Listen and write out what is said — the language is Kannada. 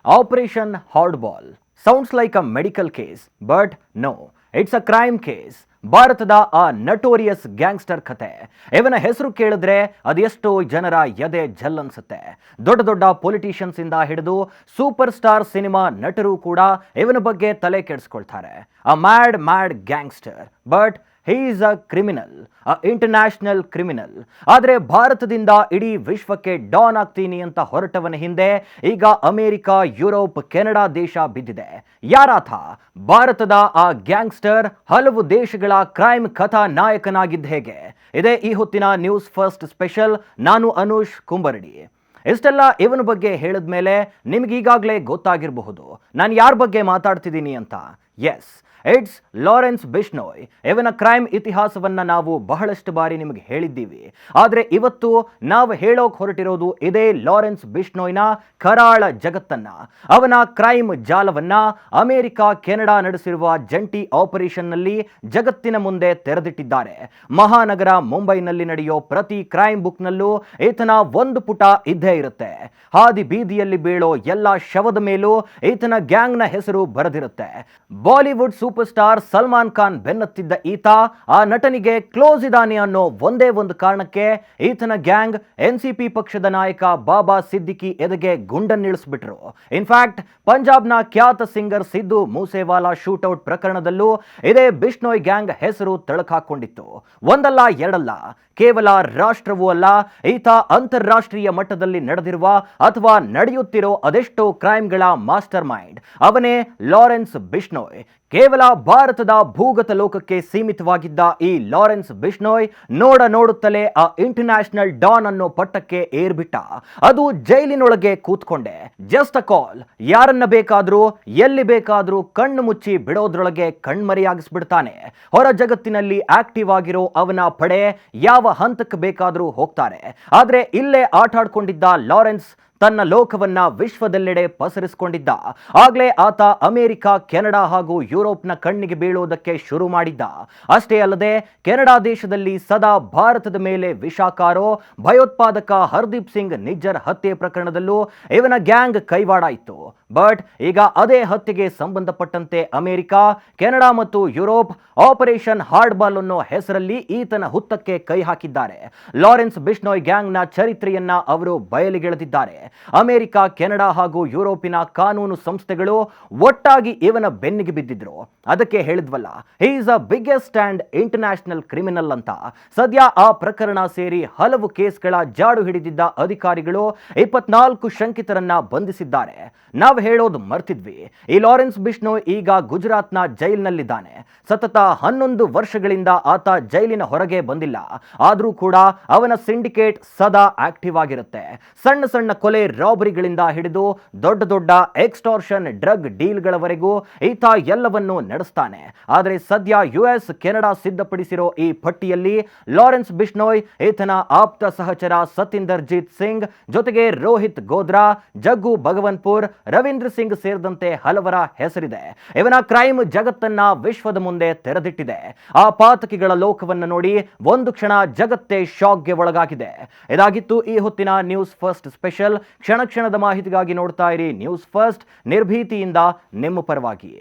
Operation Hardball sounds like a medical case, but no, it's a crime case. ಭಾರತದ ಆ ನಟೋರಿಯಸ್ ಗ್ಯಾಂಗ್ಸ್ಟರ್ ಕತೆ. ಇವನ ಹೆಸರು ಕೇಳಿದ್ರೆ ಅದೆಷ್ಟೋ ಜನರ ಎದೆ ಜಲ್ ಅನ್ಸುತ್ತೆ. ದೊಡ್ಡ ದೊಡ್ಡ ಪೊಲಿಟಿಷಿಯನ್ಸ್ ಇಂದ ಹಿಡಿದು ಸೂಪರ್ ಸ್ಟಾರ್ ಸಿನಿಮಾ ನಟರು ಕೂಡ ಇವನ ಬಗ್ಗೆ ತಲೆ ಕೆಡಿಸ್ಕೊಳ್ತಾರೆ. A mad gangster, but he is a criminal, a international criminal. ಆದರೆ ಭಾರತದಿಂದ ಇಡೀ ವಿಶ್ವಕ್ಕೆ ಡಾನ್ ಆಗ್ತೀನಿ ಅಂತ ಹೊರಟವನ ಹಿಂದೆ ಈಗ ಅಮೆರಿಕ, ಯುರೋಪ್, ಕೆನಡಾ ದೇಶ ಬಿದ್ದಿದೆ. ಯಾರಾತ? ಭಾರತದ ಆ ಗ್ಯಾಂಗ್ಸ್ಟರ್ ಹಲವು ದೇಶಗಳ ಕ್ರೈಮ್ ಕಥಾ ನಾಯಕನಾಗಿದ್ದ ಹೇಗೆ? ಇದೇ ಈ ಹೊತ್ತಿನ ನ್ಯೂಸ್ ಫಸ್ಟ್ ಸ್ಪೆಷಲ್. ನಾನು ಅನುಷ್ ಕುಂಬರಡಿ. ಇಷ್ಟೆಲ್ಲ ಇವನ ಬಗ್ಗೆ ಹೇಳಿದ ಮೇಲೆ ನಿಮಗೀಗಾಗಲೇ ಗೊತ್ತಾಗಿರಬಹುದು ನಾನು ಯಾರ ಬಗ್ಗೆ ಮಾತಾಡ್ತಿದ್ದೀನಿ ಅಂತ. Yes, it's Lawrence Bishnoi. ಇವನ ಕ್ರೈಮ್ ಇತಿಹಾಸವನ್ನ ನಾವು ಬಹಳಷ್ಟು ಬಾರಿ ನಿಮಗೆ ಹೇಳಿದ್ದೀವಿ. ಆದರೆ ಇವತ್ತು ನಾವು ಹೇಳೋಕೆ ಹೊರಟಿರೋದು ಇದೇ ಲಾರೆನ್ಸ್ ಬಿಷ್ಣೋಯ್ನ ಕರಾಳ ಜಗತ್ತನ್ನ, ಅವನ ಕ್ರೈಮ್ ಜಾಲವನ್ನ ಅಮೆರಿಕ, ಕೆನಡಾ ನಡೆಸಿರುವ ಜಂಟಿ ಆಪರೇಷನ್ನಲ್ಲಿ ಜಗತ್ತಿನ ಮುಂದೆ ತೆರೆದಿಟ್ಟಿದ್ದಾರೆ. ಮಹಾನಗರ ಮುಂಬೈನಲ್ಲಿ ನಡೆಯೋ ಪ್ರತಿ ಕ್ರೈಮ್ ಬುಕ್ನಲ್ಲೂ ಈತನ ಒಂದು ಪುಟ ಇದ್ದೇ ಇರುತ್ತೆ. ಹಾದಿ ಬೀದಿಯಲ್ಲಿ ಬೀಳೋ ಎಲ್ಲ ಶವದ ಮೇಲೂ ಈತನ ಗ್ಯಾಂಗ್ನ ಹೆಸರು ಬರೆದಿರುತ್ತೆ. ಬಾಲಿವುಡ್ ಸೂಪರ್ ಸ್ಟಾರ್ ಸಲ್ಮಾನ್ ಖಾನ್ ಬೆನ್ನತ್ತಿದ್ದ ಈತ ಆ ನಟನಿಗೆ ಕ್ಲೋಸ್ ಇದ್ದಾನೆ ಅನ್ನೋ ಒಂದೇ ಒಂದು ಕಾರಣಕ್ಕೆ ಈತನ ಗ್ಯಾಂಗ್ ಎನ್ಸಿಪಿ ಪಕ್ಷದ ನಾಯಕ ಬಾಬಾ ಸಿದ್ದಿಕಿ ಎದೆಗೆ ಗುಂಡನ್ನಿಳಿಸ್ಬಿಟ್ರು. ಇನ್ಫ್ಯಾಕ್ಟ್ ಪಂಜಾಬ್ನ ಖ್ಯಾತ ಸಿಂಗರ್ ಸಿದ್ದು ಮೂಸೇವಾಲಾ ಶೂಟೌಟ್ ಪ್ರಕರಣದಲ್ಲೂ ಇದೇ ಬಿಷ್ಣೋಯ್ ಗ್ಯಾಂಗ್ ಹೆಸರು ತಳಕಾಕೊಂಡಿತ್ತು. ಒಂದಲ್ಲ ಎರಡಲ್ಲ, ಕೇವಲ ರಾಷ್ಟ್ರವೂ ಅಲ್ಲ, ಈತ ಅಂತಾರಾಷ್ಟ್ರೀಯ ಮಟ್ಟದಲ್ಲಿ ನಡೆದಿರುವ ಅಥವಾ ನಡೆಯುತ್ತಿರೋ ಅದೆಷ್ಟೋ ಕ್ರೈಮ್ಗಳ ಮಾಸ್ಟರ್ ಮೈಂಡ್. ಅವನೇ ಲಾರೆನ್ಸ್ ಬಿಷ್ಣೋಯ್. ಕೇವಲ ಭಾರತದ ಭೂಗತ ಲೋಕಕ್ಕೆ ಸೀಮಿತವಾಗಿದ್ದ ಈ ಲಾರೆನ್ಸ್ ಬಿಷ್ಣೋಯ್ ನೋಡುತ್ತಲೇ ಆ ಇಂಟರ್ನ್ಯಾಷನಲ್ ಡಾನ್ ಅನ್ನೋ ಪಟ್ಟಕ್ಕೆ ಏರ್ಬಿಟ್ಟ. ಅದು ಜೈಲಿನೊಳಗೆ ಕೂತ್ಕೊಂಡೆ. ಜಸ್ಟ್ ಅ ಕಾಲ್, ಯಾರನ್ನ ಬೇಕಾದ್ರೂ ಎಲ್ಲಿ ಬೇಕಾದ್ರೂ ಕಣ್ಣು ಮುಚ್ಚಿ ಬಿಡೋದ್ರೊಳಗೆ ಕಣ್ಮರೆಯಾಗಿಸ್ಬಿಡ್ತಾನೆ. ಹೊರ ಜಗತ್ತಿನಲ್ಲಿ ಆಕ್ಟಿವ್ ಆಗಿರೋ ಅವನ ಪಡೆ ಯಾವ ಹಂತಕ್ಕೆ ಬೇಕಾದ್ರೂ ಹೋಗ್ತಾರೆ. ಆದ್ರೆ ಇಲ್ಲೇ ಆಟಾಡ್ಕೊಂಡಿದ್ದ ಲಾರೆನ್ಸ್ ತನ್ನ ಲೋಕವನ್ನ ವಿಶ್ವದೆಲ್ಲೆಡೆ ಪಸರಿಸಿಕೊಂಡಿದ್ದ. ಆಗ್ಲೇ ಆತ ಅಮೆರಿಕ, ಕೆನಡಾ ಹಾಗೂ ಯುರೋಪ್ನ ಕಣ್ಣಿಗೆ ಬೀಳುವುದಕ್ಕೆ ಶುರು ಮಾಡಿದ್ದ. ಅಷ್ಟೇ ಅಲ್ಲದೆ ಕೆನಡಾ ದೇಶದಲ್ಲಿ ಸದಾ ಭಾರತದ ಮೇಲೆ ವಿಷಾಕಾರೋ ಭಯೋತ್ಪಾದಕ ಹರ್ದೀಪ್ ಸಿಂಗ್ ನಿಜ್ಜರ್ ಹತ್ಯೆ ಪ್ರಕರಣದಲ್ಲೂ ಇವನ ಗ್ಯಾಂಗ್ ಕೈವಾಡ ಇತ್ತು. ಬಟ್ ಈಗ ಅದೇ ಹತ್ಯೆಗೆ ಸಂಬಂಧಪಟ್ಟಂತೆ ಅಮೆರಿಕ, ಕೆನಡಾ ಮತ್ತು ಯುರೋಪ್ ಆಪರೇಷನ್ ಹಾರ್ಡ್ಬಾಲ್ ಅನ್ನೋ ಹೆಸರಲ್ಲಿ ಈತನ ಹುತ್ತಕ್ಕೆ ಕೈ ಹಾಕಿದ್ದಾರೆ. ಲಾರೆನ್ಸ್ ಬಿಷ್ಣೋಯ್ ಗ್ಯಾಂಗ್ನ ಚರಿತ್ರೆಯನ್ನ ಅವರು ಬಯಲಿಗೆಳೆದಿದ್ದಾರೆ. ಅಮೆರಿಕ, ಕೆನಡಾ ಹಾಗೂ ಯುರೋಪಿನ ಕಾನೂನು ಸಂಸ್ಥೆಗಳು ಒಟ್ಟಾಗಿ ಇವನ ಬೆನ್ನಿಗೆ ಬಿದ್ದಿದ್ರು. ಅದಕ್ಕೆ ಹೇಳಿದ್ವಲ್ಲ, he is a biggest and international criminal ಅಂತ. ಸದ್ಯ ಆ ಪ್ರಕರಣ ಸೇರಿ ಹಲವು ಕೇಸ್ಗಳ ಜಾಡು ಹಿಡಿದಿದ್ದ ಅಧಿಕಾರಿಗಳು 24 ಶಂಕಿತರನ್ನ ಬಂಧಿಸಿದ್ದಾರೆ. ನಾವು ಹೇಳೋದು ಮರ್ತಿದ್ವಿ, ಈ ಲಾರೆನ್ಸ್ ಬಿಷ್ಣೋಯ್ ಈಗ ಗುಜರಾತ್ನ ಜೈಲಿನಲ್ಲಿದ್ದಾನೆ. ಸತತ 11 ವರ್ಷಗಳಿಂದ ಆತ ಜೈಲಿನ ಹೊರಗೆ ಬಂದಿಲ್ಲ. ಆದರೂ ಕೂಡ ಅವನ ಸಿಂಡಿಕೇಟ್ ಸದಾ ಆಕ್ಟಿವ್ ಆಗಿರುತ್ತೆ. ಸಣ್ಣ ಸಣ್ಣ ಕೊಲೆ, ರಾಬರಿಗಳಿಂದ ಹಿಡಿದು ದೊಡ್ಡ ದೊಡ್ಡ ಎಕ್ಸ್ಟಾರ್ಷನ್, ಡ್ರಗ್ ಡೀಲ್ಗಳವರೆಗೂ ಈತ ಎಲ್ಲವನ್ನೂ ನಡೆಸ್ತಾನೆ. ಆದರೆ ಸದ್ಯ US, ಕೆನಡಾ ಸಿದ್ಧಪಡಿಸಿರೋ ಈ ಪಟ್ಟಿಯಲ್ಲಿ ಲಾರೆನ್ಸ್ ಬಿಷ್ಣೋಯ್, ಈತನ ಆಪ್ತ ಸಹಚರ ಸತಿಂದರ್ ಜೀತ್ ಸಿಂಗ್, ಜೊತೆಗೆ ರೋಹಿತ್ ಗೋದ್ರಾ, ಜಗ್ಗು ಭಗವನ್ಪುರ್, ರವೀಂದ್ರ ಸಿಂಗ್ ಸೇರಿದಂತೆ ಹಲವರ ಹೆಸರಿದೆ. ಇವನ ಕ್ರೈಮ್ ಜಗತ್ತನ್ನ ವಿಶ್ವದ ಮುಂದೆ ತೆರೆದಿಟ್ಟಿದೆ. ಆ ಪಾತಕಿಗಳ ಲೋಕವನ್ನು ನೋಡಿ ಒಂದು ಕ್ಷಣ ಜಗತ್ತೇ ಶಾಕ್ಗೆ ಒಳಗಾಗಿದೆ. ಇದಾಗಿತ್ತು ಈ ಹೊತ್ತಿನ ನ್ಯೂಸ್ ಫಸ್ಟ್ ಸ್ಪೆಷಲ್. ಕ್ಷಣ ಕ್ಷಣದ ಮಾಹಿತಿಗಾಗಿ ನೋಡ್ತಾ ಇರಿ ನ್ಯೂಸ್ ಫಸ್ಟ್, ನಿರ್ಭೀತಿಯಿಂದ ನಿಮ್ಮ ಪರವಾಗಿ.